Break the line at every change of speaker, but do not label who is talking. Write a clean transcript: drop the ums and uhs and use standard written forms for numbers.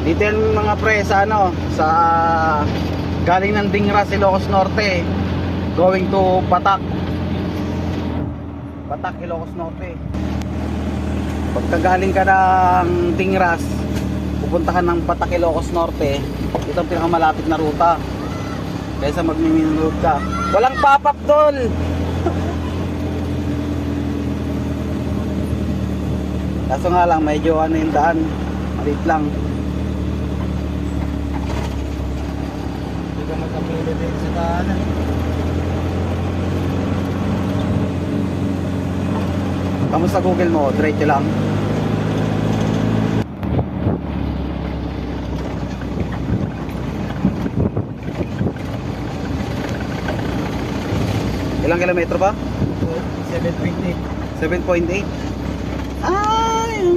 Dito yan mga pre sa ano, sa galing ng Dingras, Ilocos Norte, going to Patak. Patak, Ilocos Norte. Pagka galing ka ng Dingras, pupuntahan ng Patak, Ilocos Norte, ito ang pinakamalapit na ruta kaysa magmiminunod ka. Walang pop-up doon. Kaso nga lang, medyo ano yung daan, maliit lang.
Hindi ka magkapili din sa daanan.
Kamusta Google mo? Diretso lang. Ilang kilometro ba?
7.8.
7.8. Ay, ang